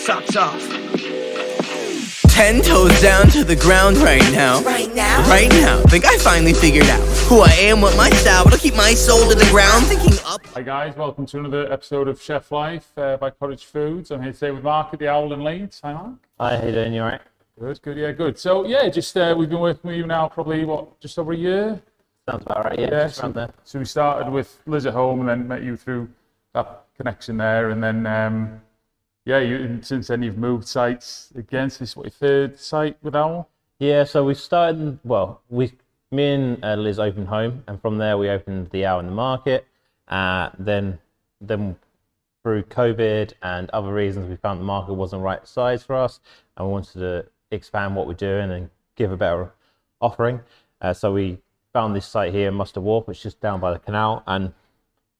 Socks off. 10 toes down to the ground right now. Right now? Right now. Think I finally figured out who I am, what my style, but I'll keep my soul to the ground, thinking up. Hi guys, welcome to another episode of Chef Life by Cottage Foods. I'm here today with Mark at the Owl in Leeds. Hi Mark. Hi, how you doing? You alright? Good, yeah, good. So yeah, just we've been working with you now probably, just over a year? Sounds about right, yeah. Just around there. So we started with Liz at home and then met you through that connection there, and then since then you've moved sites again. So this is what, your third site with Owl? Yeah, so we started, me and Liz opened home, and from there we opened the Owl in the market. Then through COVID and other reasons, we found the market wasn't the right size for us, and we wanted to expand what we're doing and give a better offering. So we found this site here, Mustard Wharf, which is just down by the canal,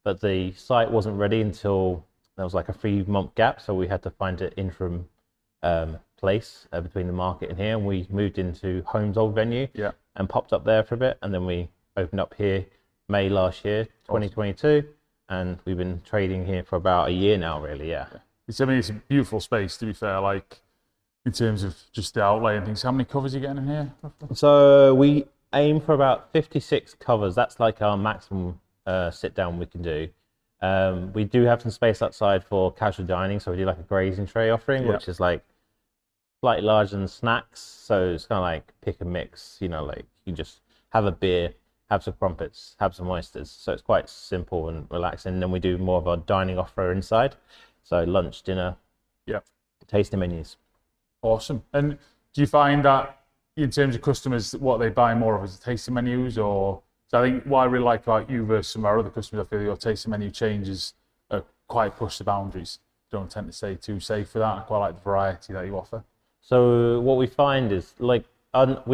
but the site wasn't ready until there was like a 3-month gap, so we had to find an interim place between the market and here, and we moved into Home's old venue and popped up there for a bit, and then we opened up here May last year, 2022, and we've been trading here for about a year now, really. It's a beautiful space, to be fair, like in terms of just the outlay and things. How many covers are you getting in here? So we aim for about 56 covers. That's like our maximum sit down we can do. We do have some space outside for casual dining, so we do like a grazing tray offering, which is like slightly larger than snacks. So it's kind of like pick and mix, like you just have a beer, have some crumpets, have some oysters. So it's quite simple and relaxing. And then we do more of our dining offer inside. So lunch, dinner, tasting menus. Awesome. And do you find that in terms of customers, what they buy more of is the tasting menus, or? So I think what I really like about you versus some of our other customers, I feel your tasting menu changes quite push the boundaries. Don't tend to stay too safe for that. I quite like the variety that you offer. So what we find is we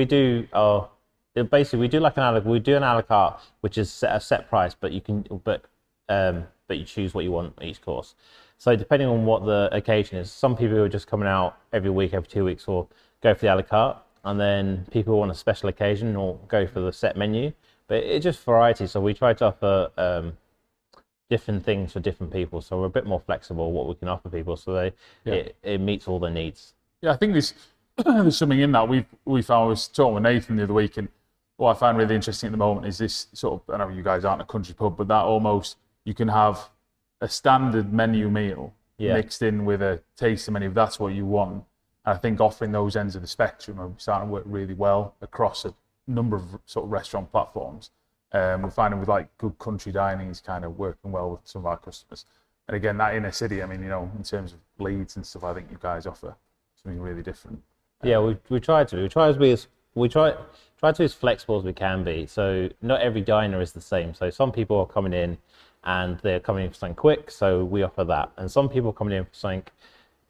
do like an a la carte, which is a set price, but you choose what you want each course. So depending on what the occasion is, some people are just coming out every week, every 2 weeks, or go for the a la carte, and then people want a special occasion or go for the set menu. But it's just variety, so we try to offer different things for different people. So we're a bit more flexible what we can offer people, so it meets all their needs. Yeah, I think there's something in that. We found, I was talking with Nathan the other week, and what I find really interesting at the moment is this sort of, I know you guys aren't a country pub, but that almost, you can have a standard menu meal mixed in with a tasting menu if that's what you want. And I think offering those ends of the spectrum are starting to work really well across a number of sort of restaurant platforms. We're finding with like good country dining is kind of working well with some of our customers. And again, that inner city, I mean, in terms of Leeds and stuff, I think you guys offer something really different. We try to be as flexible as we can be. So not every diner is the same. So some people are coming in and they're coming in for something quick, so we offer that. And some people are coming in for something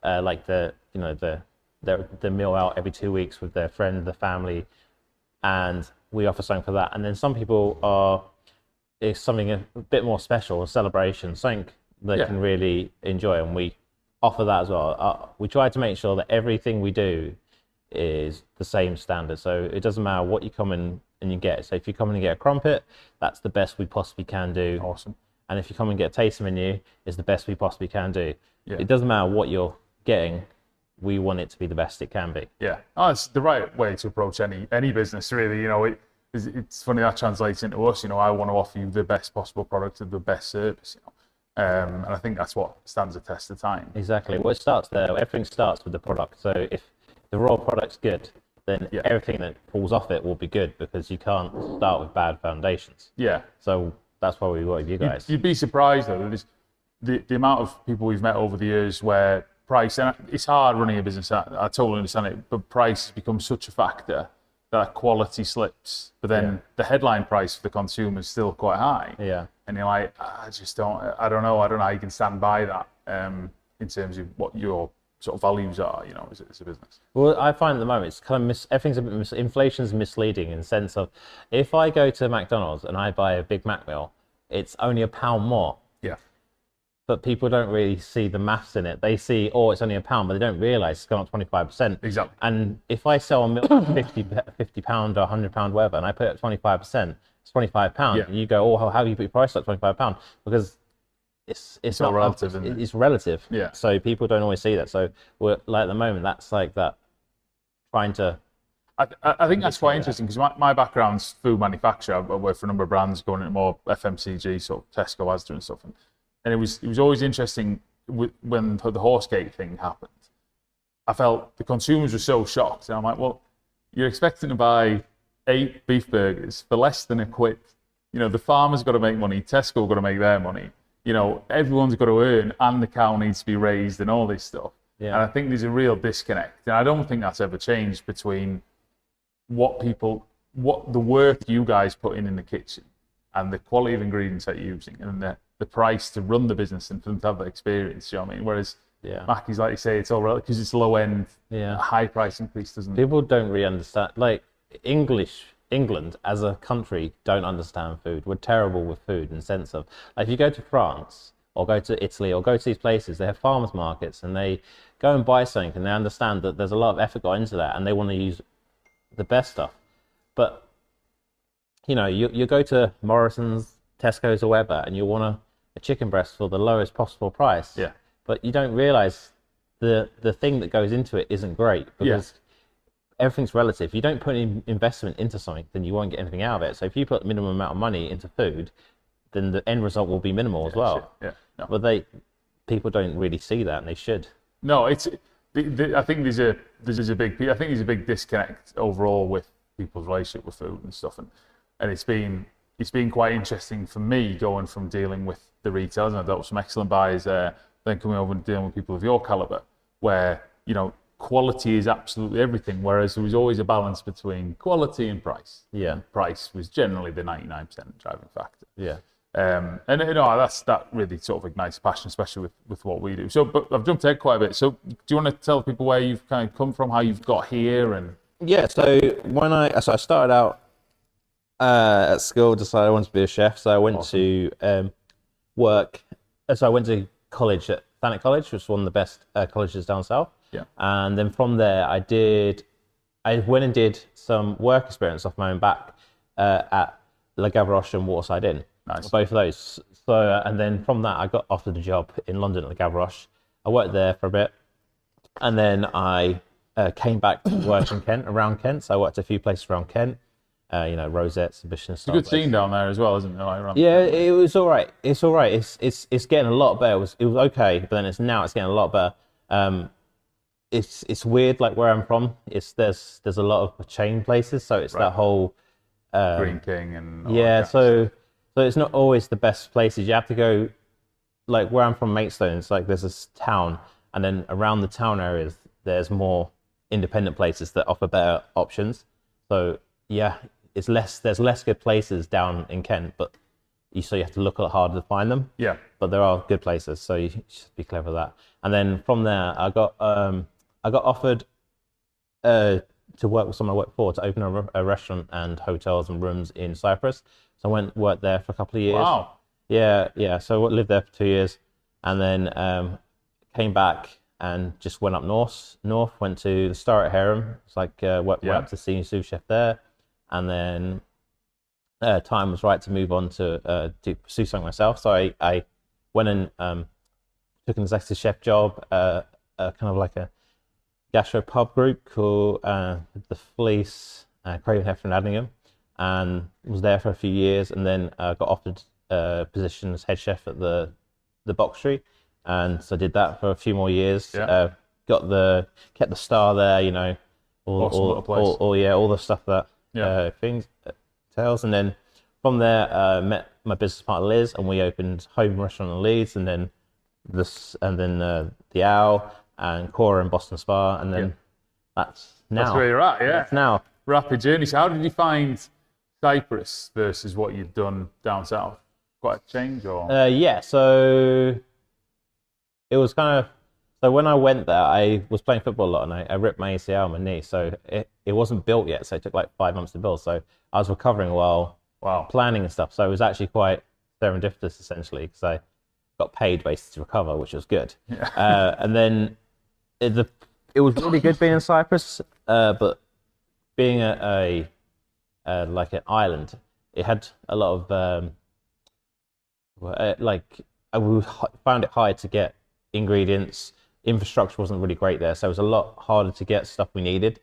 like the meal out every 2 weeks with their friend, the family, and we offer something for that. And then some people it's something a bit more special, a celebration, something they can really enjoy, and we offer that as well. We try to make sure that everything we do is the same standard, so it doesn't matter what you come in and you get. So if you come in and get a crumpet, that's the best we possibly can do. Awesome. And if you come and get a tasting menu, it's the best we possibly can do. It doesn't matter what you're getting, we want it to be the best it can be. It's the right way to approach any business, really. It's funny that translates into us. I want to offer you the best possible product and the best service. And I think that's what stands the test of time. Exactly. Well, it starts there. Everything starts with the product. So if the raw product's good, then everything that falls off it will be good, because you can't start with bad foundations. So that's why we work with you guys. You'd be surprised though, the amount of people we've met over the years where price, and it's hard running a business, I totally understand it, but price has become such a factor that quality slips, but then the headline price for the consumer is still quite high. And you're like, I don't know how you can stand by that in terms of what your sort of values are, as a business. Well, I find at the moment it's kind of everything's a bit inflation's misleading, in the sense of, if I go to McDonald's and I buy a Big Mac meal, it's only £1 more. But people don't really see the maths in it. They see, it's only £1, but they don't realise it's gone up 25%. Exactly. And if I sell a milk for £50 or £100, whatever, and I put it at 25%, it's £25. And you go, how do you put your price at £25? Because it's all not relative, isn't it? It's relative. Yeah. So people don't always see that. So we're like at the moment that's like that trying to. I think that's quite interesting because my background's food manufacture. I work for a number of brands going into more FMCG, sort of Tesco, Asda and stuff. And it was always interesting when the horse gate thing happened. I felt the consumers were so shocked. And I'm like, well, you're expecting to buy 8 beef burgers for less than a quid. You know, the farmer's got to make money, Tesco got to make their money. You know, everyone's got to earn, and the cow needs to be raised and all this stuff. Yeah. And I think there's a real disconnect. And I don't think that's ever changed between what the work you guys put in the kitchen and the quality of ingredients that you're using and the price to run the business and for them to have that experience, you know what I mean? Whereas Mackey's, like you say, it's all relative because it's low end, high price increase doesn't. People don't really understand, like England as a country don't understand food. We're terrible with food in the sense of, like, if you go to France or go to Italy or go to these places, they have farmers markets and they go and buy something and they understand that there's a lot of effort got into that and they want to use the best stuff. But you know, you go to Morrison's, Tesco's or whatever, and you want a chicken breast for the lowest possible price. Yeah. But you don't realize the thing that goes into it isn't great because everything's relative. You don't put any investment into something, then you won't get anything out of it. So if you put the minimum amount of money into food, then the end result will be minimal as well. Yeah. No. But people don't really see that, and they should. No, I think there's a big disconnect overall with people's relationship with food and stuff, and it's been quite interesting for me going from dealing with the retailers, and I've dealt with some excellent buyers there, then coming over and dealing with people of your caliber, where, you know, quality is absolutely everything, whereas there was always a balance between quality and price. Yeah. And price was generally the 99% driving factor. Yeah. And you know, that really sort of ignites passion, especially with what we do. So, but I've jumped ahead quite a bit. So, do you want to tell people where you've kind of come from, how you've got here, and? Yeah. So I started out at school, decided I wanted to be a chef. So I went to work. So I went to college at Thanet College, which was one of the best colleges down south. Yeah. And then from there, I went and did some work experience off my own back at Le Gavroche and Waterside Inn. Nice. Both of those. So, and then from that, I got offered a job in London at Le Gavroche. I worked there for a bit, and then I came back to work in Kent, around Kent. So I worked at a few places around Kent. You know, Rosettes, Ambition. It's a good scene down there as well, isn't it? Like, yeah, it was all right. It's all right. It's getting a lot better. It was okay, but then it's getting a lot better. It's weird, like where I'm from. There's a lot of chain places, so it's that whole Green King and all that so it's not always the best places. You have to go, like where I'm from, Maidstone. It's like there's this town, and then around the town areas there's more independent places that offer better options. So yeah, there's less good places down in Kent, but you have to look a lot harder to find them. Yeah. But there are good places, so you should be clever with that. And then from there, I got offered to work with someone I worked for to open a restaurant and hotels and rooms in Cyprus. So I worked there for a couple of years. Wow. Yeah. So I lived there for 2 years, and then came back and just went up north. Went to the Star at Harem. It's like went up to senior sous chef there, and then time was right to move on to pursue something myself. So I went and took an executive chef job, kind of like a gastro pub group called The Fleece, Craven Heifer and Addingham, and was there for a few years, and then got offered a position as head chef at the Box Tree, and so I did that for a few more years. Yeah. Kept the Star there, you know, all the stuff that things tells, and then from there met my business partner Liz, and we opened home restaurant in Leeds, and then the Owl and Cora and Boston Spa, and then that's where you're at. Yeah. That's now. Rapid journey. So how did you find Cyprus versus what you'd done down south? Quite a change, or? Yeah. So it was kind of. So when I went there, I was playing football a lot, and I ripped my ACL on my knee. So it wasn't built yet. So it took like 5 months to build. So I was recovering while planning and stuff. So it was actually quite serendipitous, essentially, because I got paid basically to recover, which was good. Yeah. And then it was really good being in Cyprus, but being like an island, it had a lot of like we found it hard to get ingredients. Infrastructure wasn't really great there, so it was a lot harder to get stuff we needed.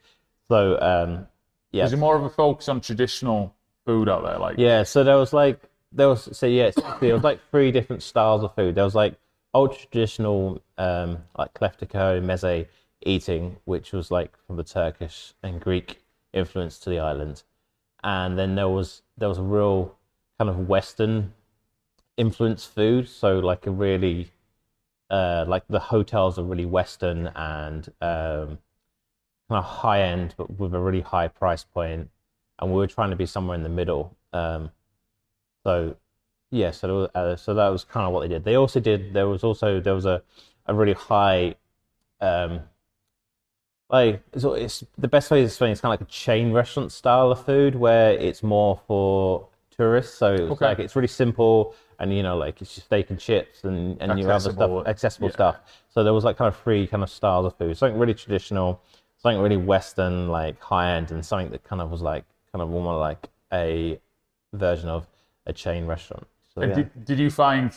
So yeah. Is it more of a focus on traditional food out there? Like Yeah, so there was like there was like three different styles of food. There was like ultra traditional like kleftiko, meze eating, which was like from the Turkish and Greek influence to the island. And then there was a real kind of Western influence food, so like a really like the hotels are really Western and kind of high end, but with a really high price point. And we were trying to be somewhere in the middle. So yeah, so that was kind of what they did. They also did. There was a really high like it's the best way to explain. It's kind of like a chain restaurant style of food where it's more for tourists. So it's like it's really simple, and like it's just steak and chips and your other stuff, accessible stuff. So there was like kind of three kind of styles of food. Something really traditional, something really Western, like high end, and something that kind of was like kind of more like a version of a chain restaurant. So, and did you find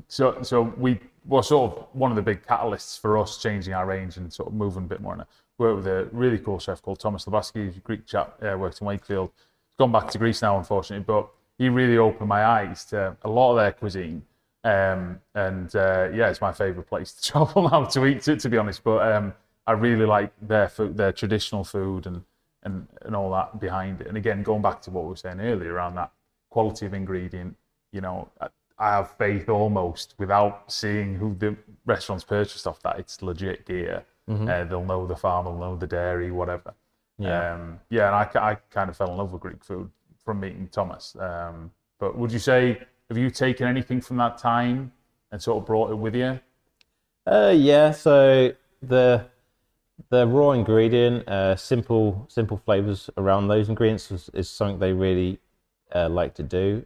so we were sort of one of the big catalysts for us changing our range and sort of moving a bit more. And I worked with a really cool chef called Thomas Labaski, who's a Greek chap, works in Wakefield. He's gone back to Greece now, unfortunately, but he really opened my eyes to a lot of their cuisine. Yeah, it's my favourite place to travel now to eat, to be honest. But I really like their food, their traditional food, and all that behind it. And again, going back to what we were saying earlier around that quality of ingredient, I have faith almost without seeing who the restaurants purchased off that it's legit gear. They'll know the farm, they'll know the dairy, whatever. And I kind of fell in love with Greek food from meeting Thomas. But would you say, have you taken anything from that time and sort of brought it with you? Yeah. So the raw ingredient, simple flavors around those ingredients is something they really like to do.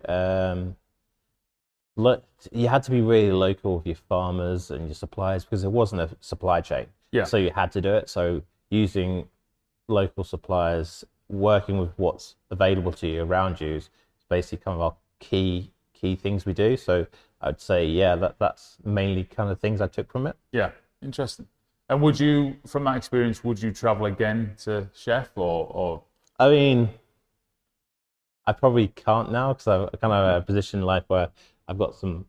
You had to be really local with your farmers and your suppliers because there wasn't a supply chain. Yeah. So you had to do it. So using local suppliers, working with what's available to you around you is basically kind of our key things we do. So I'd say, that's mainly kind of things I took from it. Yeah, interesting. And would you, from that experience, would you travel again to chef or? I mean, I probably can't now because I'm kind of in a position in life where I've got some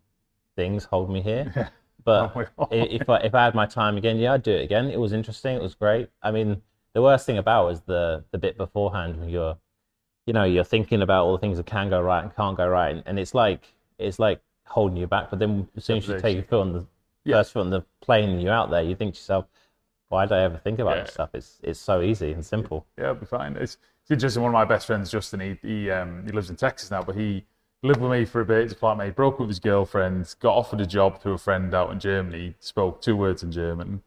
things hold me here. But if I had my time again, I'd do it again. It was interesting. It was great. I mean, the worst thing about it was the bit beforehand when you're thinking about all the things that can go right and can't go right, and it's like holding you back. But then as soon as you take your foot on the first foot on the plane and you're out there, you think to yourself, why did I ever think about this stuff? It's so easy and simple. Yeah, it'll be fine. It's interesting. One of my best friends, Justin, he lives in Texas now, but he lived with me for a bit. He's a flatmate. Broke up with his girlfriend. Got offered a job through a friend out in Germany. Spoke 2 words in German.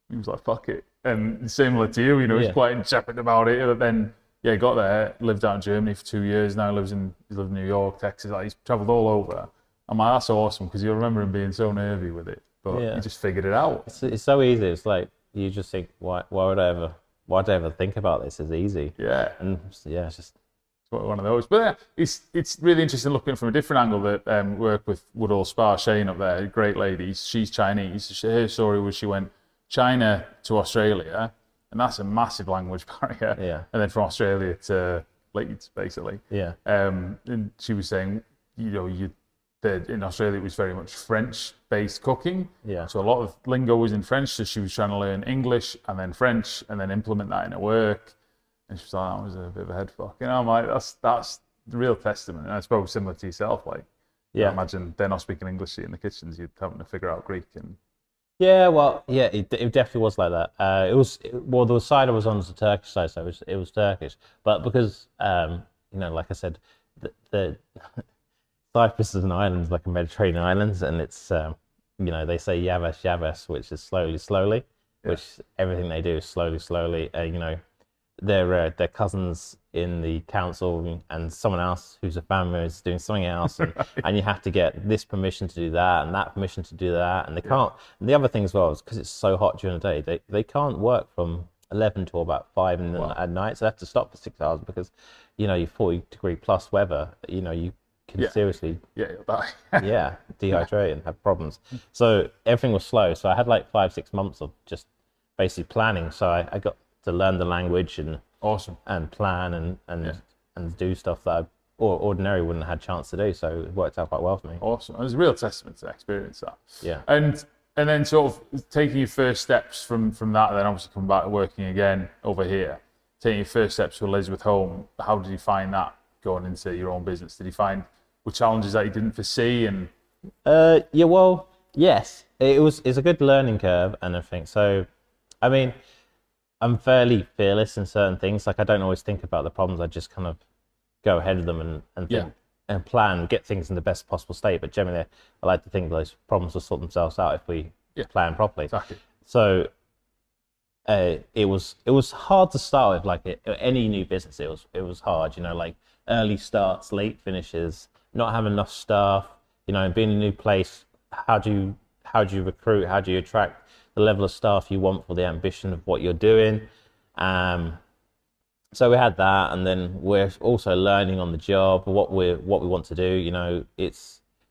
He was like, "Fuck it." And similar to you, he's quite intrepid about it. But then, got there. Lived out in Germany for 2 years. Now he lives in New York, Texas. Like, he's travelled all over. I'm like, that's awesome because you remember him being so nervy with it, but he just figured it out. It's so easy. It's like you just think, why would I ever think about this? It's easy. Yeah, and it's just one of those. But it's really interesting looking from a different angle that work with Woodall Spa, Shane up there, great lady. She's Chinese. Her story was she went China to Australia, and that's a massive language barrier. Yeah. And then from Australia to Leeds, basically. Yeah. And she was saying, in Australia it was very much French-based cooking. Yeah. So a lot of lingo was in French, so she was trying to learn English and then French and then implement that in her work. And she was like, that was a bit of a head fuck. I'm like, that's the real testament. And I suppose similar to yourself, like, I imagine they're not speaking English in the kitchens, you're having to figure out Greek and... Yeah, well, it definitely was like that. The side I was on was the Turkish side, so it was Turkish. But because, like I said, the Cyprus is an island, like a Mediterranean island, and it's, they say Yavash, which is slowly, which everything they do is slowly. Their cousins in the council and someone else who's a family is doing something else, and you have to get this permission to do that and that permission to do that, and they can't. And the other thing as well is because it's so hot during the day, they can't work from 11 to about 5 at night, so they have to stop for 6 hours because, 40-degree plus weather, you can Yeah. seriously you'll die. dehydrate and have problems. So everything was slow. So I had like 5-6 months of just basically planning. So I got to learn the language and Awesome. plan and do stuff that I ordinarily wouldn't have had a chance to do. So it worked out quite well for me. Awesome. It was a real testament to experience that. Yeah. And then sort of taking your first steps from that, and then obviously coming back to working again over here, taking your first steps to Elizabeth Home, how did you find that going into your own business? Did you find were challenges that you didn't foresee? And Yeah, well, yes, it's a good learning curve and everything. So, I mean, I'm fairly fearless in certain things. Like I don't always think about the problems. I just kind of go ahead of them and think and plan, get things in the best possible state. But generally, I like to think those problems will sort themselves out if we plan properly. Exactly. So it was hard to start with. Like any new business, it was hard. You know, like early starts, late finishes, not having enough staff. You know, being in a new place. How do you recruit? How do you attract the level of staff you want for the ambition of what you're doing? So we had that, and then we're also learning on the job what we want to do. You know,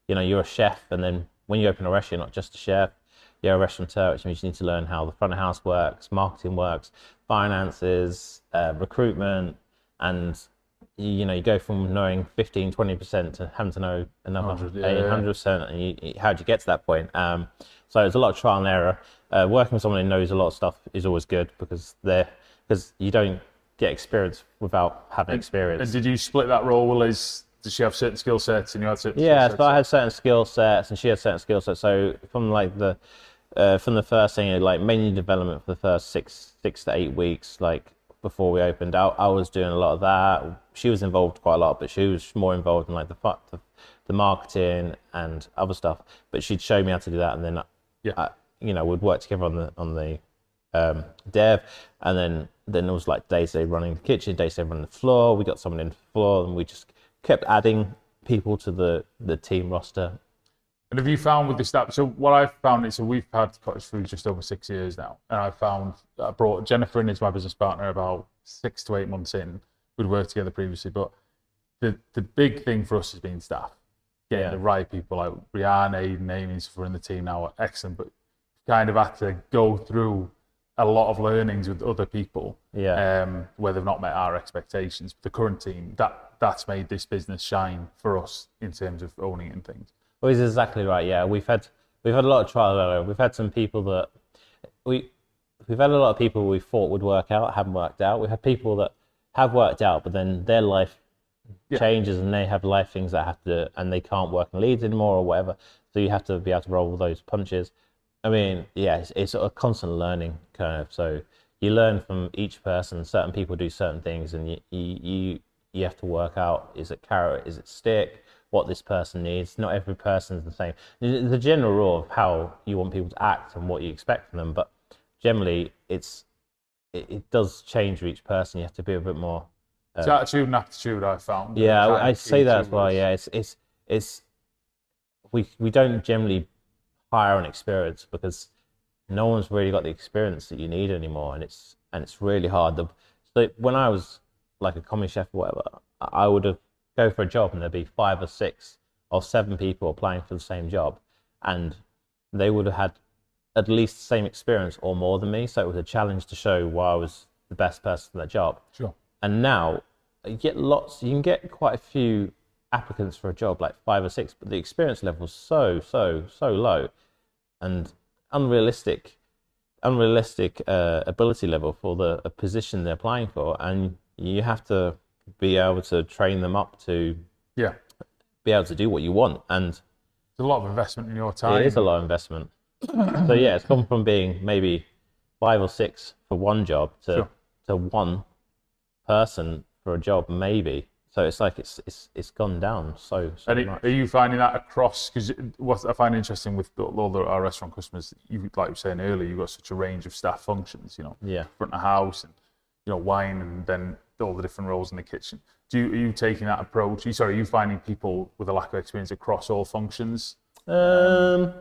you're a chef, and then when you open a restaurant, you're not just a chef, you're a restaurateur, which means you need to learn how the front of house works, marketing works, finances, recruitment, and you go from knowing 15-20% to having to know another 100%, and how do you get to that point? So it's a lot of trial and error. Working with someone who knows a lot of stuff is always good because you don't get experience without having experience. And did you split that role with Liz? Did she have certain skill sets and you had certain skill sets? So I had certain skill sets and she had certain skill sets. So from the first thing, like menu development for the first six to 8 weeks, like before we opened out, I was doing a lot of that. She was involved quite a lot, but she was more involved in like the marketing and other stuff. But she'd show me how to do that, and then we'd work together on the dev, and then it was like day-to-day running the kitchen, day-to-day running the floor. We got someone in the floor, and we just kept adding people to the team roster. And have you found with this stuff? So what I've found is, so we've had Cottage for just over 6 years now, and I brought Jennifer in as my business partner about 6 to 8 months in. We'd worked together previously, but the big thing for us has been staff, getting the right people. Like Rihanna, Aiden, Amy, and stuff are in the team now, are excellent, but kind of had to go through a lot of learnings with other people, where they've not met our expectations. The current team, that's made this business shine for us in terms of owning it and things. Well, he's exactly right. Yeah, we've had a lot of trial and error. We've had some people that we've had a lot of people we thought would work out, haven't worked out. We've had people that have worked out, but then their life changes and they have life things that and they can't work in Leeds anymore or whatever. So you have to be able to roll with those punches. I mean, it's a constant learning curve. So you learn from each person. Certain people do certain things, and you have to work out: is it carrot? Is it stick? What this person needs. Not every person is the same. The general rule of how you want people to act and what you expect from them, but generally it does change for each person. You have to be a bit more. It's attitude and aptitude, I found. Yeah, I say that as well. Yeah, we don't generally hire on experience because no one's really got the experience that you need anymore, and it's really hard. So when I was like a commie chef or whatever, I would have go for a job and there'd be 5 or 6 or 7 people applying for the same job, and they would have had at least the same experience or more than me. So it was a challenge to show why I was the best person for that job. Sure. And now you can get quite a few applicants for a job, like 5 or 6, but the experience level is so low and unrealistic ability level for a position they're applying for, and you have to be able to train them up to be able to do what you want. And it's a lot of investment in your time. It is a lot of investment. So it's gone from being maybe 5 or 6 for one job to one person for a job maybe. So it's like it's gone down so and much. Are you finding that across? Because what I find interesting with all our restaurant customers, like you were saying earlier, you've got such a range of staff functions. Front of house and wine, and then all the different roles in the kitchen. Are you taking that approach? Are you finding people with a lack of experience across all functions? Find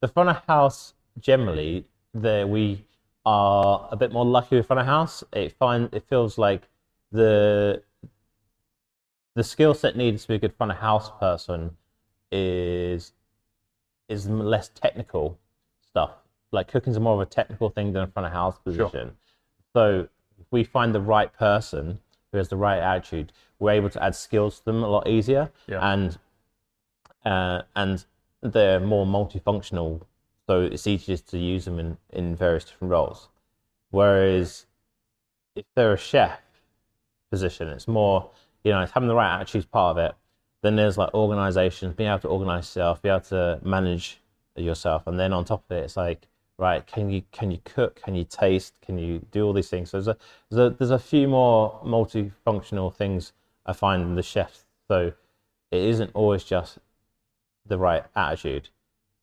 the front of house generally. We are a bit more lucky with front of house. It feels like the the skill set needed to be a good front of house person is less technical stuff. Like cooking's more of a technical thing than a front of house position. Sure. So if we find the right person who has the right attitude, we're able to add skills to them a lot easier. Yeah. And they're more multifunctional, so it's easier to use them in various different roles. Whereas if they're a chef position, it's more, it's having the right attitude is part of it. Then there's like organizations, being able to organize yourself, be able to manage yourself, and then on top of it, it's like, right, can you cook, can you taste, can you do all these things? So there's a few more multifunctional things I find in the chefs. So it isn't always just the right attitude.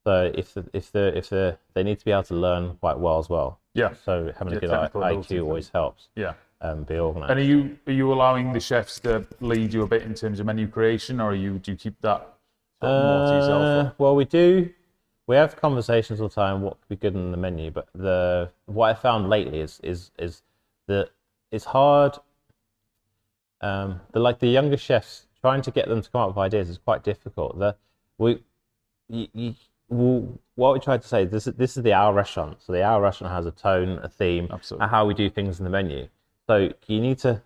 So if they need to be able to learn quite well as well. Yeah. So having a good technical ability IQ always helps. Yeah. Be organised. And are you allowing the chefs to lead you a bit in terms of menu creation, or do you keep that sort of more to yourself? Well, we do. We have conversations all the time what could be good in the menu, but what I found lately is that it's hard. The younger chefs, trying to get them to come up with ideas is quite difficult. What we tried to say, this is the Our restaurant. So the Our restaurant has a tone, a theme, Absolutely. and how we do things in the menu. So you need to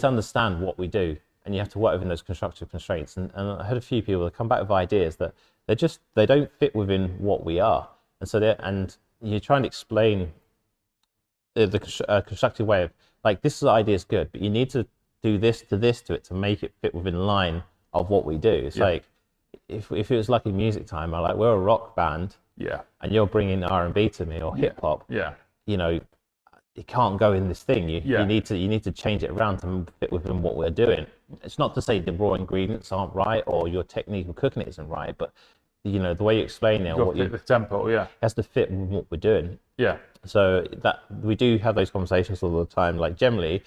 understand what we do, and you have to work within those constructive constraints. And I had a few people that come back with ideas that they don't fit within what we are, and you're trying to explain the constructive way of, like, this idea is good, but you need to do this to it to make it fit within line of what we do. It's like if it was like a music time, we're a rock band, and you're bringing R&B to me or hip hop, it can't go in this thing. You need to change it around to fit within what we're doing. It's not to say the raw ingredients aren't right or your technique of cooking it isn't right, but the way you explain it, the tempo, has to fit with what we're doing. Yeah. So that we do have those conversations all the time. Like generally,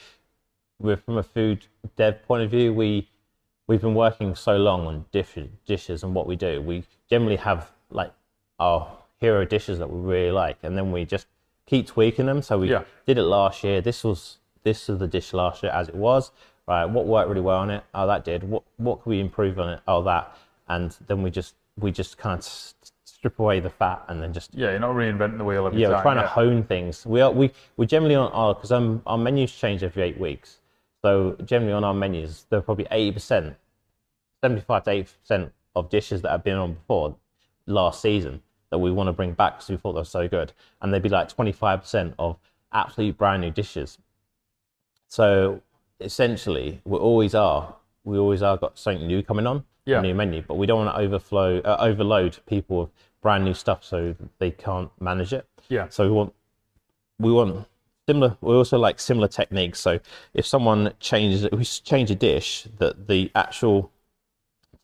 from a food dev point of view, we've been working so long on dishes and what we do. We generally have like our hero dishes that we really like, and then we just keep tweaking them. So we did it last year. This was the dish last year as it was. Right, what worked really well on it? Oh, that did. What can we improve on it? Oh, that. And then we just kind of strip away the fat and then just you're not reinventing the wheel every time. We're trying to hone things. We generally because our menus change every 8 weeks. So generally on our menus, there are probably 80%, 75 to 80% of dishes that have been on before last season that we want to bring back because we thought they were so good, and they'd be like 25% of absolute brand new dishes. So essentially, we always are got something new coming on, a new menu, but we don't want to overload people with brand new stuff so they can't manage it. Yeah. So we want similar. We also like similar techniques. So if someone changes it, we change a dish, that the actual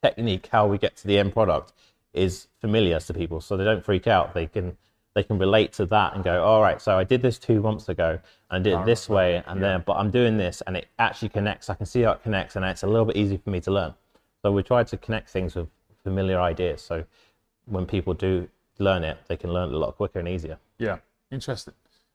technique, how we get to the end product, is familiar to people, so they don't freak out. They can relate to that and go, all right, so I did this 2 months ago and I did it this way, and then but I'm doing this and it actually connects. I can see how it connects, and it's a little bit easy for me to learn. So we try to connect things with familiar ideas, so when people do learn it, they can learn it a lot quicker and easier. Yeah, interesting.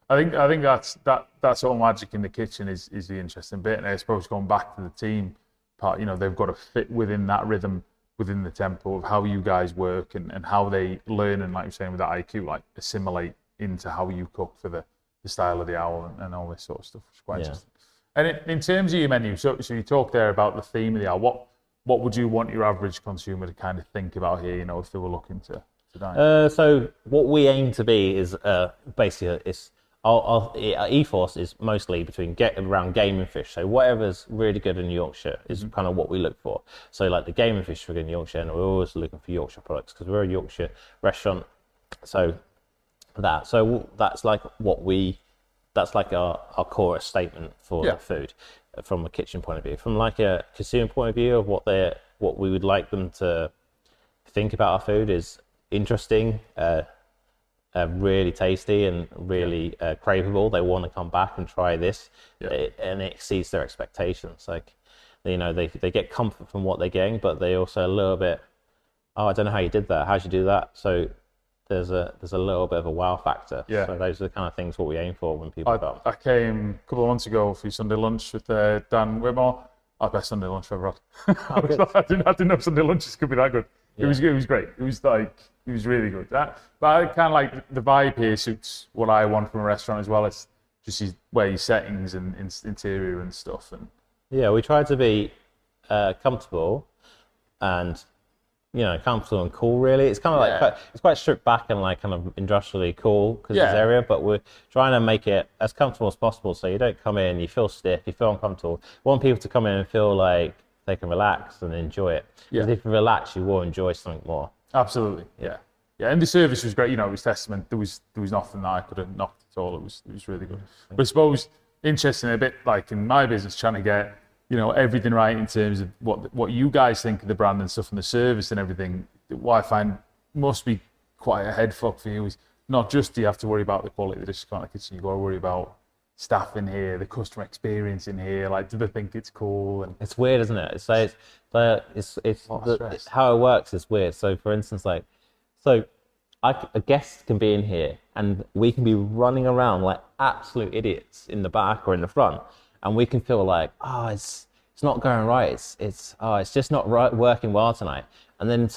I think that's that sort of magic in the kitchen is the interesting bit, and I suppose going back to the team part, they've got to fit within that rhythm, within the tempo of how you guys work and how they learn, and like you're saying with that IQ, like assimilate into how you cook for the style of the hour and all this sort of stuff, which is quite interesting. And in terms of your menu, so you talked there about the theme of the hour. What would you want your average consumer to kind of think about here, if they were looking to dine? So what we aim to be is basically our ethos is mostly around game and fish. So whatever's really good in Yorkshire is kind of what we look for. So like the game and fish we're in Yorkshire, and we're always looking for Yorkshire products because we're a Yorkshire restaurant. So that's like that's like our core statement for the food from a kitchen point of view. From like a consumer point of view of what we would like them to think about our food is interesting, really tasty, and really craveable. They want to come back and try this, and it exceeds their expectations. Like, they get comfort from what they're getting, but they also a little bit, I don't know how you did that. How'd you do that? So there's a little bit of a wow factor. Yeah. So those are the kind of things what we aim for when people come. I came a couple of months ago for Sunday lunch with Dan Whitmore, our best Sunday lunch I've ever had. I didn't know Sunday lunches could be that good. It was great. It was really good. But I kind of like the vibe here suits what I want from a restaurant as well. It's just where your settings and interior and stuff. And yeah, we try to be comfortable and comfortable and cool. Really, it's kind of like it's quite stripped back and like kind of industrially cool because this area. But we're trying to make it as comfortable as possible, so you don't come in, you feel stiff, you feel uncomfortable. We want people to come in and feel like they can relax and enjoy it. Because if you relax, you will enjoy something more. Absolutely, yeah. And the service was great. It was testament. There was nothing that I could have knocked at all. It was really good. But I suppose interesting a bit like in my business, trying to get everything right in terms of what you guys think of the brand and stuff and the service and everything. What I find must be quite a head fuck for you is not just do you have to worry about the quality of the dish in the kitchen, you got to worry about staff in here, the customer experience in here. Like, do they think it's cool? And it's weird, isn't it? It's how it works is weird. So, for instance, a guest can be in here and we can be running around like absolute idiots in the back or in the front. And we can feel like, it's not going right. It's just not right, working well tonight. And then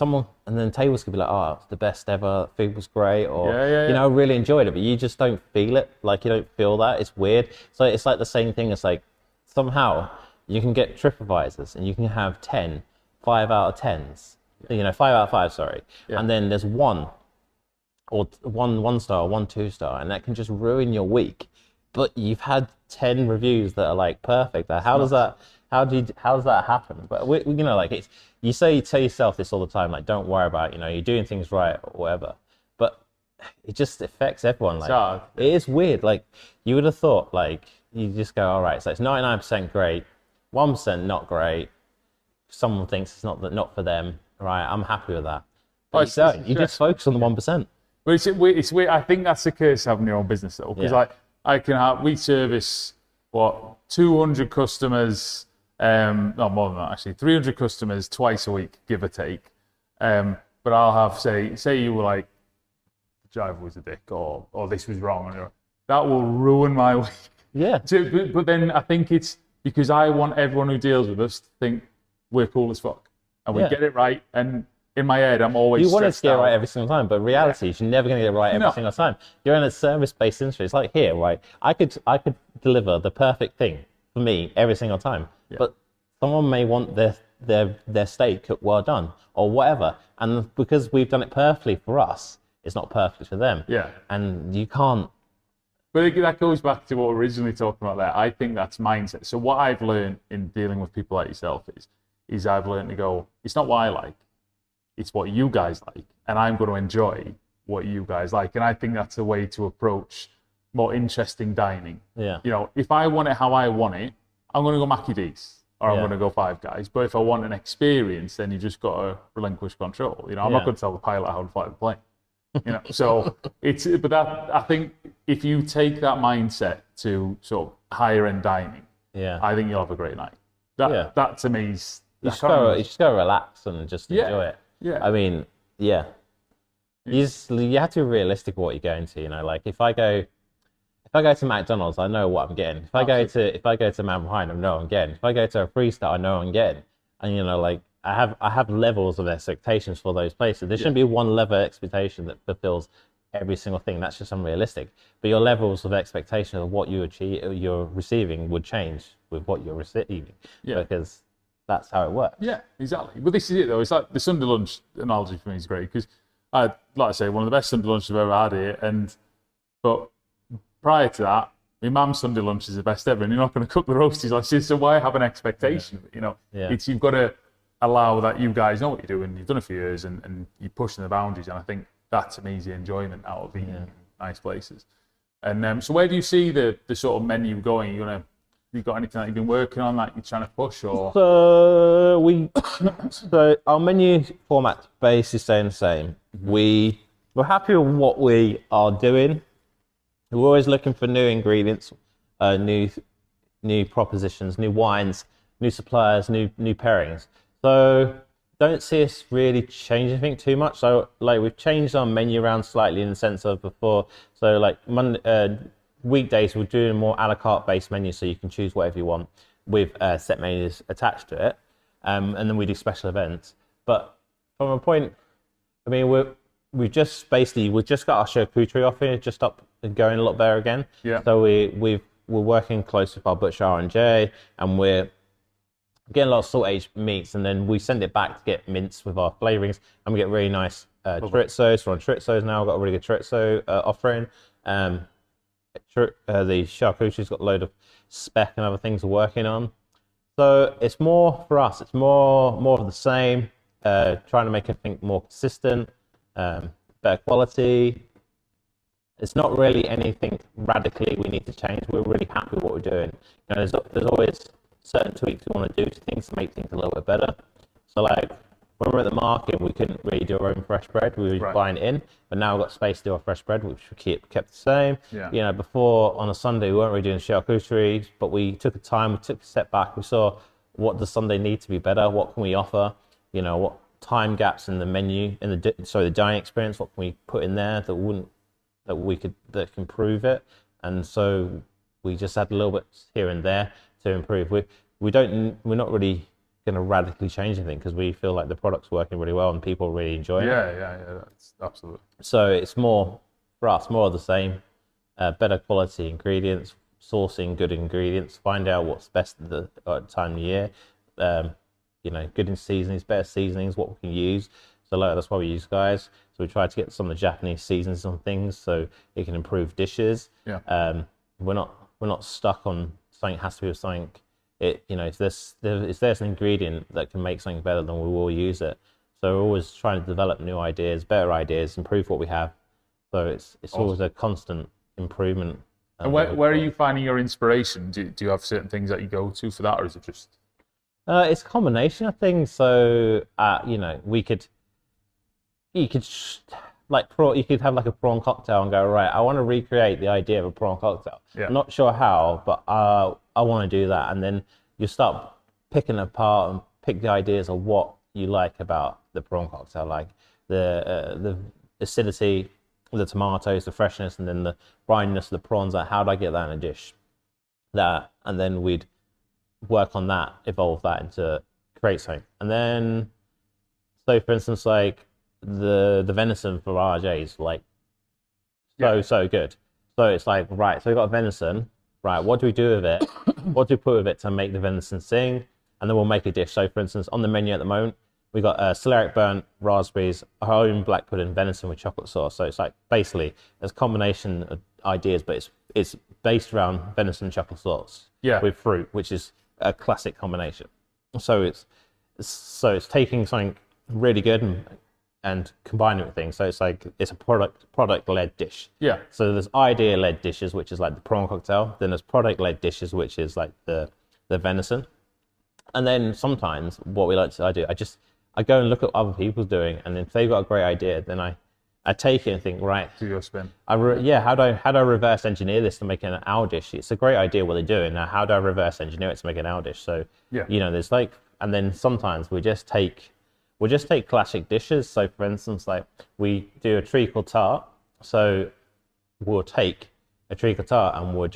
tables could be like, it's the best ever. Food was great, or I really enjoyed it. But you just don't feel it. Like you don't feel that. It's weird. So it's like the same thing. It's like somehow you can get TripAdvisors and you can have 10 5 out of 10s. 5 out of 5. Sorry. Yeah. And then there's one star, 1 2-star, and that can just ruin your week. But you've had 10 reviews that are like perfect. How does that happen? But it's you tell yourself this all the time, like don't worry about you're doing things right or whatever. But it just affects everyone. Like it is weird. Like you would have thought like you just go, all right, so it's 99% great, 1% not great. Someone thinks it's not for them, right? I'm happy with that. But you just focus on the 1%. But it's weird. I think that's the curse of having your own business though, because we service 200 customers, no more than that actually, 300 customers twice a week, give or take. But I'll have say you were like, the driver was a dick, or this was wrong, that will ruin my week. Yeah. But then I think it's because I want everyone who deals with us to think we're cool as fuck and we get it right. And in my head, I'm always you want it to get out. right every single time, but reality is you're never going to get it right every single time. You're in a service-based industry. It's like here, right? I could deliver the perfect thing for me every single time, but someone may want their steak cooked well done or whatever, and because we've done it perfectly for us, it's not perfect for them. Yeah, and you can't. But that goes back to what we were originally talking about there. I think that's mindset. So what I've learned in dealing with people like yourself is I've learned to go, it's not what I like. It's what you guys like, and I'm going to enjoy what you guys like. And I think that's a way to approach more interesting dining. Yeah. If I want it how I want it, I'm going to go Mackie D's or I'm going to go Five Guys. But if I want an experience, then you just got to relinquish control. I'm not going to tell the pilot how to fly the plane. So I think if you take that mindset to sort of higher end dining, I think you'll have a great night. That to me is you just go relax and just enjoy it. Yeah. I mean, you have to be realistic with what you're going to. Like if I go to McDonald's, I know what I'm getting. If I go to Mount Pine, I know what I'm getting. If I go to a 3-star, I know what I'm getting. And like I have levels of expectations for those places. There shouldn't be one level of expectation that fulfills every single thing. That's just unrealistic. But your levels of expectation of what you're receiving would change with what you're receiving. Because that's how it works. Yeah, exactly. But this is it though. It's like the Sunday lunch analogy for me is great because like I say, one of the best Sunday lunches I've ever had here. But prior to that, my mum's Sunday lunch is the best ever, and you're not going to cook the roasties like this. So why have an expectation? It's you've got to allow that you guys know what you're doing. You've done it for years, and you're pushing the boundaries. And I think that to me is the enjoyment out of being in nice places. And so where do you see the sort of menu going? You got anything that you've been working on that you're trying to push, or? So our menu format base is staying the same. We're happy with what we are doing. We're always looking for new ingredients, new propositions, new wines, new suppliers, new pairings. So don't see us really change anything too much. So like we've changed our menu around slightly in the sense of before. So like weekdays we're doing a more a la carte based menu, so you can choose whatever you want. with set menus attached to it, and then we do special events. But from a point, I mean, we've just got our charcuterie offering just up and going a lot better again. Yeah. So we're working close with our butcher R&J, and we're getting a lot of salt aged meats, and then we send it back to get minced with our flavorings, and we get really nice chorizos. We're on chorizos now. We've got a really good chorizo offering. The charcuterie's got a load of spec and other things we're working on. So it's more for us. It's more of the same. Trying to make everything more consistent, better quality. It's not really anything radically we need to change. We're really happy with what we're doing. You know, there's always certain tweaks we want to do to things to make things a little bit better. So like when we were at the market, we couldn't really do our own fresh bread. We were buying it in, but now we've got space to do our fresh bread, which we kept the same. Yeah. You know, before on a Sunday we weren't really doing charcuterie, but we took a step back. We saw what does Sunday need to be better. What can we offer? You know, what time gaps in the menu, the dining experience. What can we put in there that can improve it? And so we just had a little bit here and there to improve. We're not really going to radically change anything because we feel like the product's working really well and people really enjoy it. Yeah, that's absolutely. So it's more for us, more of the same, better quality ingredients, sourcing good ingredients, find out what's best at the time of year. You know, good in seasonings, better seasonings, what we can use. So like, that's why we use guys. So we try to get some of the Japanese seasonings on things so it can improve dishes. Yeah. We're not stuck on something has to be with something. If there's an ingredient that can make something better, then we will use it. So we're always trying to develop new ideas, better ideas, improve what we have. So it's awesome. Always a constant improvement. And where are you finding your inspiration? Do you have certain things that you go to for that, or is it just? It's a combination of things. So you could have like a prawn cocktail and go, right, I want to recreate the idea of a prawn cocktail. Yeah. I'm not sure how, but I want to do that. And then you start picking apart and pick the ideas of what you like about the prawn cocktail, like the acidity of the tomatoes, the freshness, and then the brininess of the prawns. Like, how do I get that in a dish? And then we'd work on that, evolve that into create something. And then, so for instance, like the venison for RJ's like so good. So it's like, right, so we got venison, right, what do we do with it? What do we put with it to make the venison sing? And then we'll make a dish. So for instance, on the menu at the moment, we got celeriac burnt, raspberries, our own black pudding, venison with chocolate sauce. So it's like basically there's a combination of ideas, but it's based around venison and chocolate sauce with fruit, which is a classic combination. So it's taking something really good and combining it with things. So it's like it's a product-led dish. Yeah. So there's idea-led dishes, which is like the prawn cocktail. Then there's product-led dishes, which is like the venison. And then sometimes what I do, I go and look at what other people's doing, and if they've got a great idea, then I take it and think, right, do your spin. how do I reverse engineer this to make an our dish? It's a great idea what they're doing. Now, how do I reverse engineer it to make an our dish? So there's like, and then sometimes we just take classic dishes. So for instance, like we do a treacle tart. So we'll take a treacle tart and we'll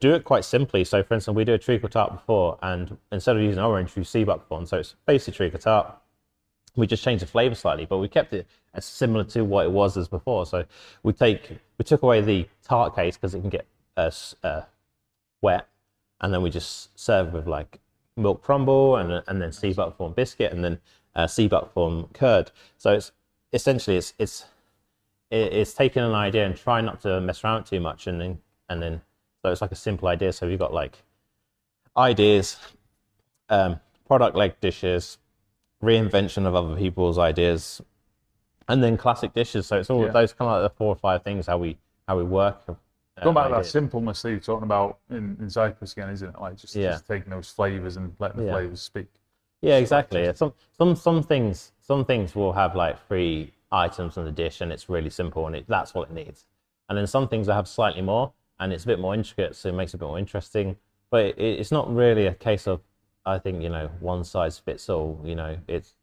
do it quite simply. So for instance, we do a treacle tart before, and instead of using orange, we use sea buckthorn. So it's basically treacle tart. We just changed the flavor slightly, but we kept it as similar to what it was as before. So we took away the tart case because it can get wet, and then we just serve with like milk crumble and then sea buckthorn biscuit and then sea buckthorn curd. So it's essentially it's taking an idea and trying not to mess around too much, and then so it's like a simple idea. So we've got like ideas, product-led dishes, reinvention of other people's ideas, and then classic dishes. So it's all those kind of like the 4 or 5 things how we work. Going back to that simpleness that you're talking about in Cyprus again, isn't it? Like just taking those flavors and letting the flavors speak. Yeah, exactly. Some things will have like 3 items in the dish, and it's really simple, and that's what it needs. And then some things will have slightly more, and it's a bit more intricate, so it makes it a bit more interesting. But it's not really a case of, I think, one size fits all. It's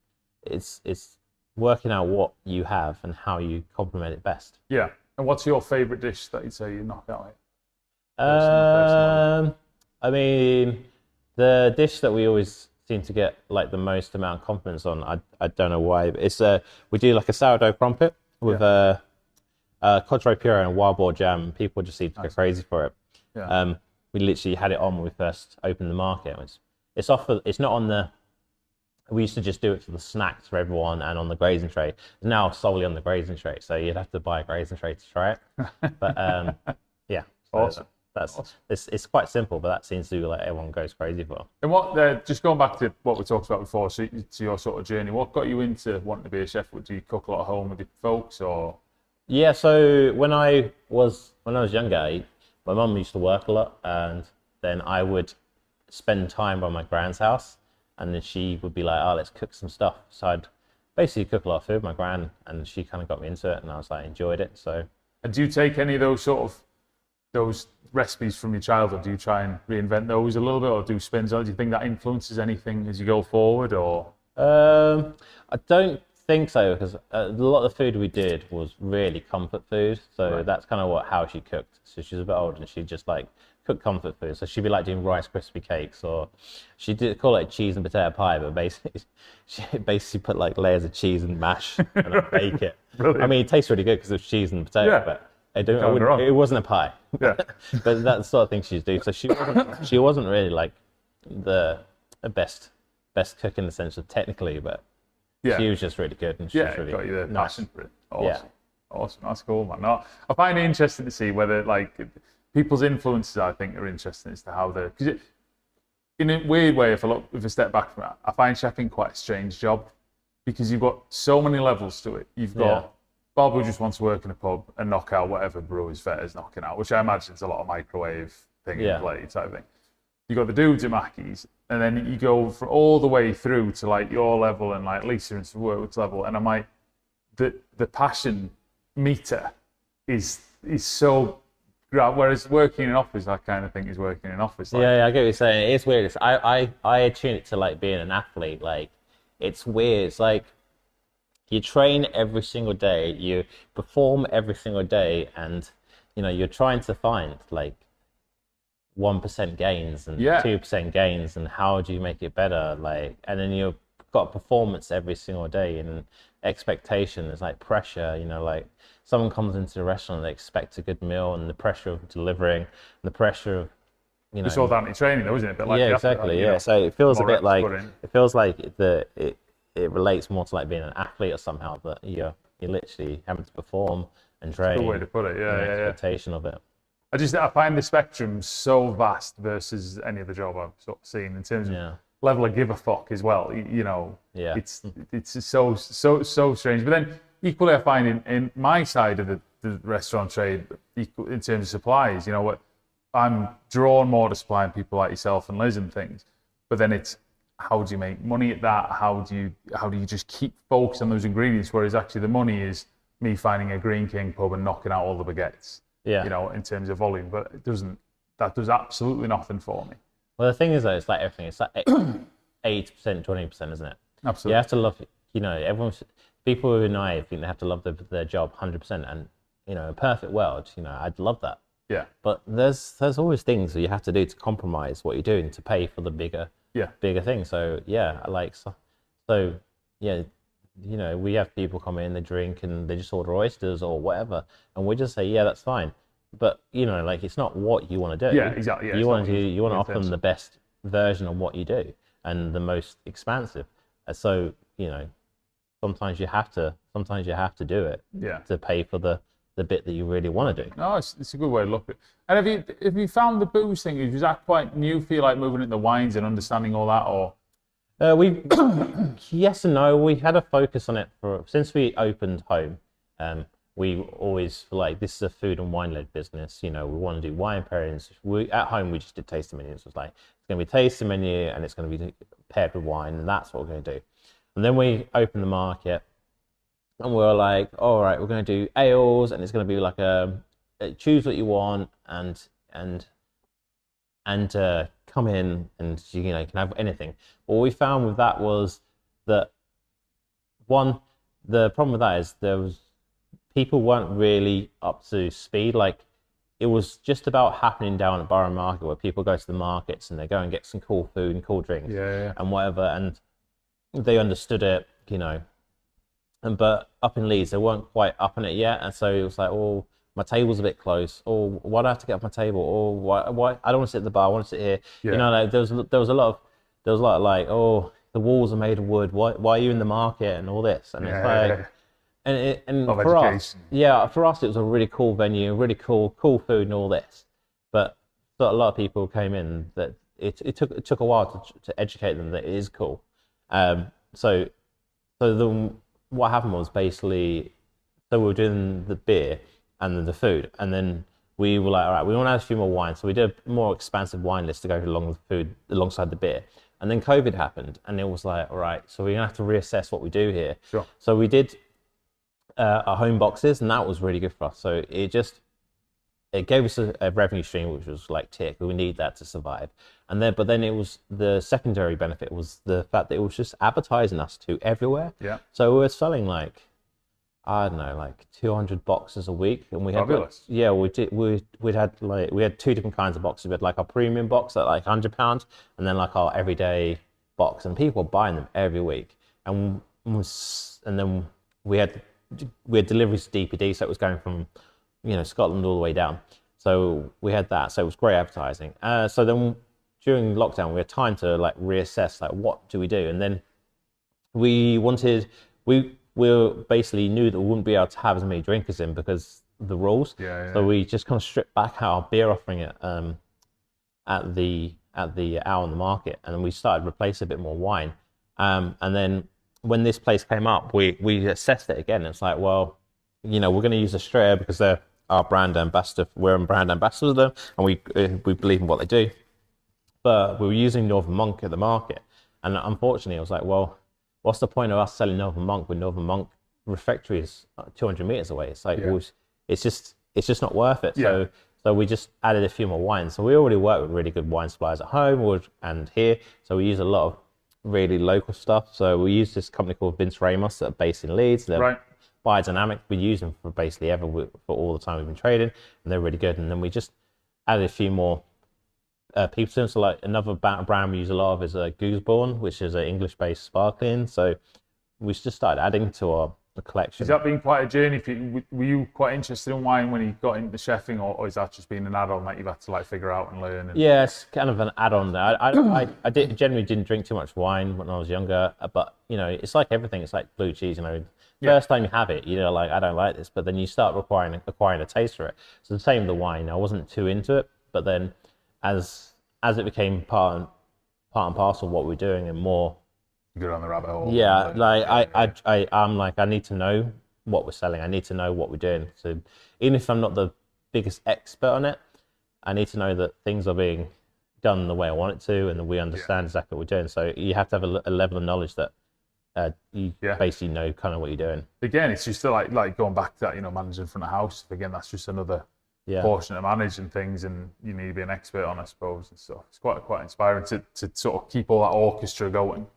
working out what you have and how you complement it best. Yeah. And what's your favourite dish that you'd say you knock out? I mean, The dish that we always seem to get like the most amount of confidence on, I don't know why, but it's we do like a sourdough crumpet with cottage puree and wild boar jam. People just seem to go crazy for it. Yeah. We literally had it on when we first opened the market. It's off. It's not on the. We used to just do it for the snacks for everyone and on the grazing tray. It's now solely on the grazing tray, so you'd have to buy a grazing tray to try it. But yeah, so Awesome. That's Awesome. it's quite simple, but that seems to be like everyone goes crazy for. And what, just going back to what we talked about before, so to your sort of journey, what got you into wanting to be a chef? Do you cook a lot at home with your folks, or? Yeah, so when I was younger, my mum used to work a lot, and then I would spend time by my grand's house, and then she would be like, "Oh, let's cook some stuff." So I'd basically cook a lot of food, my gran, and she kind of got me into it, and I was like, enjoyed it. So. And do you take any of those recipes from your childhood? Do you try and reinvent those a little bit, or do spins? Or do you think that influences anything as you go forward, or? I don't think so, because a lot of the food we did was really comfort food. So that's kind of how she cooked. So she's a bit older, and she just like cooked comfort food. So she'd be like doing Rice Krispie cakes, or she did call it cheese and potato pie, but basically she basically put like layers of cheese and mash and like, bake it. Brilliant. I mean, it tastes really good because it's cheese and potato, but it wasn't a pie. Yeah. But that's the sort of thing she's doing. So she wasn't really like the best cook in the sense of technically, but she was just really good, and she was really got you the nice. passion for it. Awesome. Awesome. That's cool, man. No, I find it interesting to see whether like people's influences, I think, are interesting as to how they're, because in a weird way, if I step back from that, I find chefing quite a strange job, because you've got so many levels to it. You've got Bob who just wants to work in a pub and knock out whatever brewer's vet is knocking out, which I imagine is a lot of microwave thing in play type thing. You got the dudes at Mackey's, and then you go for all the way through to like your level and like Lisa and Swartwood's level, and I'm like, the passion meter is so. Whereas working in an office, that kind of thing is working in an office. Like, yeah, I get what you're saying. It's weird. I attune it to like being an athlete. Like, it's weird. It's like you train every single day, you perform every single day, and you're trying to find like 1% gains and 2% gains, and how do you make it better? Like, and then you've got performance every single day, and expectation is like pressure. Like someone comes into the restaurant and they expect a good meal, and the pressure of delivering, and the pressure of it's all down to training, though, isn't it? A bit like exactly. So it feels a bit like it relates more to like being an athlete or somehow, that you're literally having to perform and train. That's a good way to put it. Expectation of it. I find the spectrum so vast versus any other job I've sort of seen in terms of level of give a fuck as well. It's so strange. But then equally, I find in my side of the restaurant trade, in terms of supplies, what I'm drawn more to supplying people like yourself and Liz and things. But then it's, how do you make money at that? How do you just keep focused on those ingredients? Whereas actually the money is me finding a Green King pub and knocking out all the baguettes. In terms of volume, but that does absolutely nothing for me. Well, the thing is though, it's like everything. It's like 80%, 20%, isn't it? Absolutely. You have to love, people who are naive think they have to love their job 100%, and in a perfect world, I'd love that. Yeah. But there's always things that you have to do to compromise what you're doing to pay for the bigger thing. So we have people come in, they drink, and they just order oysters or whatever, and we just say, yeah, that's fine. But like, it's not what you want to do. Yeah, exactly. Yeah, you want to offer them the best version of what you do and the most expansive. So sometimes you have to do it to pay for the bit that you really want to do. No, it's a good way to look at it. And have you found the booze thing, was that quite new for you, like moving into wines and understanding all that, or? Yes and no. We had a focus on it since we opened home. We always feel like this is a food and wine led business. We want to do wine pairings. At home we just did tasting menus. It was like, it's going to be a tasting menu and it's going to be paired with wine, and that's what we're going to do. And then we opened the market, and we were like, all right, we're going to do ales, and it's going to be like choose what you want, and come in and you can have anything. What we found with that was that the problem with that is people weren't really up to speed. Like, it was just about happening down at Borough Market, where people go to the markets and they go and get some cool food and cool drinks and whatever, and they understood it, you know. But up in Leeds, they weren't quite up on it yet, and so it was like, oh, my table's a bit close. Or why do I have to get off my table? Or why I don't want to sit at the bar. I want to sit here. You know, like there was a lot of like, oh, the walls are made of wood. Why are you in the market and all this? And it's like, and for us, for us, it was a really cool venue, really cool food and all this. But a lot of people came in that it took a while to educate them that it is cool. So what happened was basically, so we were doing the beer and then the food, and then we were like, all right, we want to add a few more wines, so we did a more expansive wine list to go along with food alongside the beer. And then COVID happened, and it was like, all right, so we're gonna have to reassess what we do here. Sure. So we did our home boxes, and that was really good for us. So it gave us a revenue stream, which was like tick. We need that to survive. But then it was the secondary benefit was the fact that it was just advertising us to everywhere. Yeah. So we were selling like, I don't know, like 200 boxes a week, and we had we had two different kinds of boxes. We had like our premium box at like £100, and then like our everyday box, and people were buying them every week. And then we had deliveries to DPD, so it was going from, you know, Scotland all the way down. So we had that, so it was great advertising. So then during lockdown, we had time to like reassess, like what do we do? And then we basically knew that we wouldn't be able to have as many drinkers in because of the rules. So we just kind of stripped back our beer offering at the Owl on the Market, and then we started replacing a bit more wine. And then when this place came up, we assessed it again. It's like, well, you know, we're going to use Australia because they're our brand ambassador. We're brand ambassadors of them, and we believe in what they do. But we were using Northern Monk at the market, and unfortunately, I was like, well, what's the point of us selling Northern Monk when Northern Monk refectory is 200 meters away? It's like, it's just not worth it. So we just added a few more wines. So we already work with really good wine suppliers at home and here. So we use a lot of really local stuff. So we use this company called Vince Ramos that are based in Leeds. They're biodynamic. We use them for basically for all the time we've been trading, and they're really good. And then we just added a few more people to them. So like another brand we use a lot of is Gooseborn, which is an English-based sparkling. So we just started adding to the collection. Has that been quite a journey for you? Were you quite interested in wine when you got into chefing, or is that just been an add-on that you've had to like figure out and learn? Yeah, it's kind of an add-on there. I generally didn't drink too much wine when I was younger, but you know, it's like everything. It's like blue cheese. You know, first time you have it, you know, like I don't like this, but then you start acquiring a taste for it. So the same with the wine. I wasn't too into it, but then as it became part and parcel of what we're doing and more. Go down the rabbit hole. Yeah, I'm like, I need to know what we're selling. I need to know what we're doing. So even if I'm not the biggest expert on it, I need to know that things are being done the way I want it to, and that we understand exactly what we're doing. So you have to have a level of knowledge that you basically know kind of what you're doing. Again, it's just like going back to that, you know, managing front of house. Again, that's just another portion of managing things, and you need to be an expert on, I suppose, and stuff. It's quite inspiring to sort of keep all that orchestra going.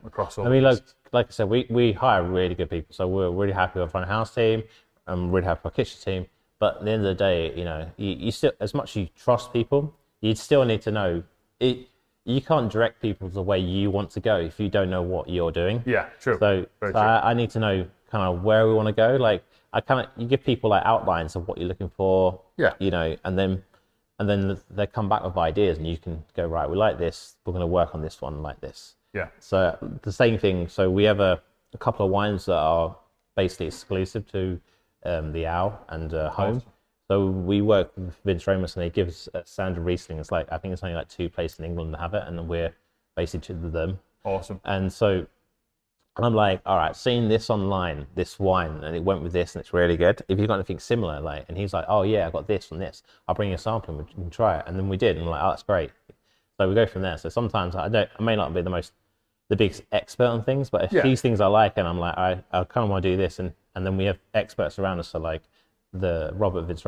Across all. I mean, like I said, we hire really good people, so we're really happy with our front of house team. I'm really happy with our kitchen team. But at the end of the day, you know, you still, as much as you trust people, you still need to know it. You can't direct people the way you want to go if you don't know what you're doing. Yeah, true. So I need to know kind of where we want to go. Like you give people like outlines of what you're looking for. Yeah. You know, and then they come back with ideas, and you can go, right, we like this. We're going to work on this one like this. Yeah. So the same thing. So we have a couple of wines that are basically exclusive to the Owl and Home. Awesome. So we work with Vince Ramos, and they give us a standard Riesling. It's like, I think it's only like 2 places in England that have it, and then we're basically to them. Awesome. And so I'm like, all right, seeing this online, this wine, and it went with this, and it's really good. If you've got anything similar, like, and he's like, oh yeah, I got this and this. I'll bring you a sample and we can try it. And then we did, and I'm like, oh, that's great. So we go from there. So sometimes I may not be the biggest expert on things, but if these things I like, and I'm like, I kind of want to do this, and then we have experts around us. So like the Robert Vince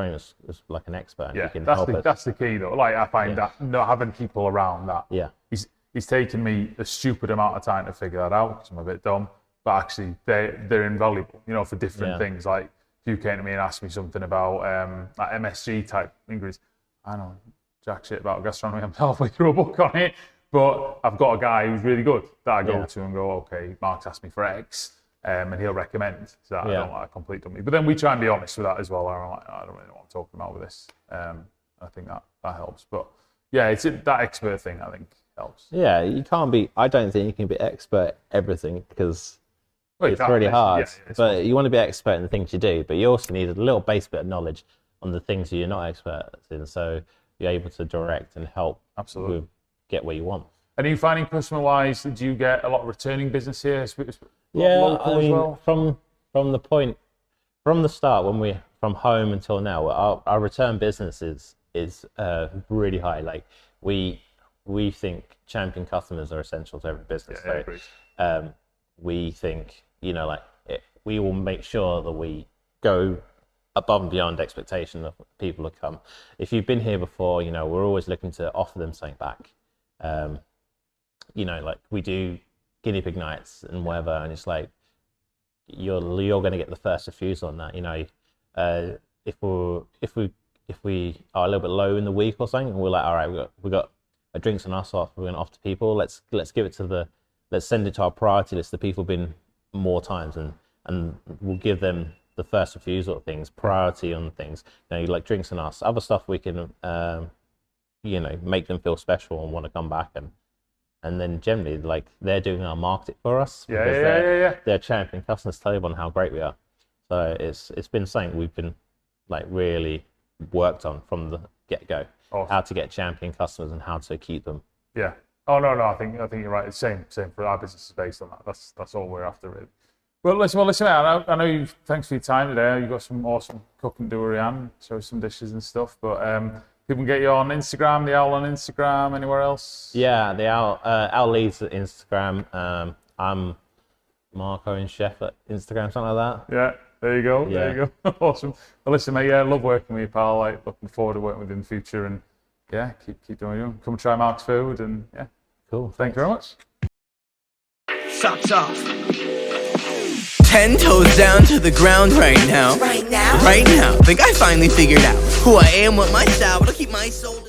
is like an expert, and he can help us. That's the key though. Like I find that not having people around that. Yeah. It's taken me a stupid amount of time to figure that out because I'm a bit dumb, but actually they're invaluable, you know, for different things. Like if you came to me and asked me something about like MSG type ingredients, I know jack shit about gastronomy. I'm halfway through a book on it, but I've got a guy who's really good that I go to and go, okay, Mark's asked me for X, and he'll recommend. So I don't like a complete dummy. But then we try and be honest with that as well. I'm like, I don't really know what I'm talking about with this. I think that helps. But yeah, it's that expert thing, I think, helps. Yeah, you can't be. I don't think you can be expert at everything because it's really hard. But you want to be expert in the things you do, but you also need a little base bit of knowledge on the things you're not expert in, so you're able to direct and help. Absolutely. Get where you want. And are you finding customer-wise, do you get a lot of returning business here? Yeah, I mean, from the start, when we from home until now, our return business is really high. Like we think champion customers are essential to every business. So we think, we will make sure that we go above and beyond expectation of people to come. If you've been here before, we're always looking to offer them something back. Like we do guinea pig nights and whatever, and it's like you're going to get the first refusal on that. If we are a little bit low in the week or something, and we're like, all right, we got a drinks on us off, we're going to offer to people. Let's give it to let's send it to our priority list. The people have been more times, and we'll give them the first refusal of things, priority on things. Like drinks on us, other stuff we can, make them feel special and want to come back, and then generally, like, they're doing our marketing for us. They're champion customers, tell everyone how great we are. So it's been something we've been like really worked on from the get-go. Awesome. How to get champion customers and how to keep them. Yeah. Oh no, I think you're right. It's same for our business is based on that. That's all we're after, really. Well, listen, I know you. Thanks for your time today. You've got some awesome cooking to do, Rianne. Show us some dishes and stuff. But people can get you on Instagram, the Owl on Instagram, anywhere else? Yeah, the Owl Leeds at Instagram. I'm Mark Owens Chef at Instagram, something like that. Yeah, there you go. Yeah. There you go. Awesome. Well, listen, mate. Yeah, I love working with you, pal. Like, looking forward to working with you in the future, and yeah, keep doing what you're doing. Come try Mark's food, and yeah, cool. Thank you very much. Socks off. 10 toes down to the ground right now. Right now. Think I finally figured out who I am, what my style, but I'll keep my soul.